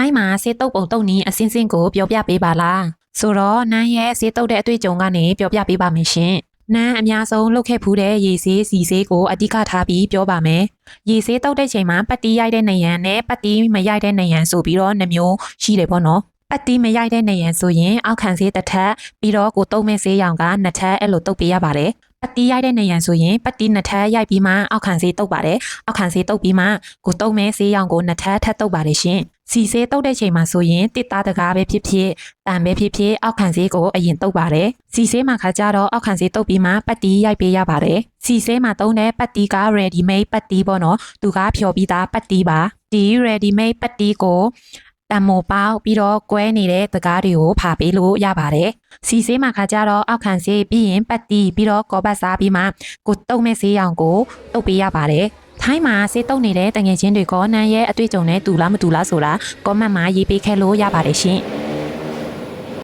ထိုင်းမှာဆေးတုပ်ပုံတုပ်နည်းအစင်းစင်းကိုပြောပြပေးပါလားဆိုတော့နန်းရဲ့ဆေးတုပ်တဲ့အတွေ့အကြုံကနေပြောပြပေးပါမယ်ရှင်နန်းအများဆုံးလုပ်ခဲ့ဖူးတဲ့ရေဆေးစီဆေးကိုအဓိကထားပြီးပြောပါမယ်ရေဆေးတုပ်တဲ့ချိန်မှာပတ်တီးရိုက်တဲ့နေရန်နဲ့ပတ်တီးမရိုက်တဲ့နေရန်ဆိုပြီးတော့နှမျိုးရှိတယ်ပေါ့နော်ပတ်တီးမရိုက်တဲ့နေရန်ဆိုရင်အောက်ခံဆေးတစ်ထပ်ပြီးတော့ကိုတုံးမဲ့ဆေးရောင်ကနှစ်ထပ်အဲ့လိုတုပ်ပေးရပါတယ်ပတ်တီးရိုက်တဲ့နေရန်ဆိုရင်ပတ်တီးနှစ်ထပ်ရိုက်ပြီးမှအောက်ခံဆေးတုပ်ပါတယ်အောက်ခံဆေးတုပ်ပြီးမှကိုတုံးမဲ့ဆေးရောင်ကိုနှစ်ထပ်ထပ်တုပ်ပါတယ်ရှင်စီဆေးတုပ်တဲ့ချိန်မှာဆိုရင်တစ်သားတကားပဲဖြစ်ဖြစ်တန်ပဲဖြစ်ဖြစ်အောက်ခံဆေးကိုအရင်တုပ်ပါတယ်စီဆေးမှာခါကြတော့အောက်ခံဆေးတုပ်ပြီးမှပတ်တီးရိုက်ပေးရပါတယ်စီဆေးမှာတုံးတဲ့ပတ်တီးက ready made ပတ်တီးပေါ့နော်သူကဖြော်ပြီးသားပတ်တီးပါဒီ ready made ပတ်တီးကိုတံမိုပေါက်ပြီးတော့ကွဲနေတဲ့တကားတွေကိုဖာပေးလို့ရပါတယ်စီဆေးမှာခါကြတော့အောက်ခံဆေးပြီးရင်ပတ်တီးပြီးတော့ကောပတ်စားပြီးမှကိုတုပ်မဲ့ဆေးရောင်ကိုတုပ်ပေးရပါတယ်ထိုင်းမှာဆေးတုပ်နေတဲ့တငယ်ချင်းတွေကနန်းရဲ့အတွေ့အကြုံနဲ့တူလားမတူလားဆိုတာ comment မှာရေးပေးခဲ့လို့ရပါတယ်ရှင်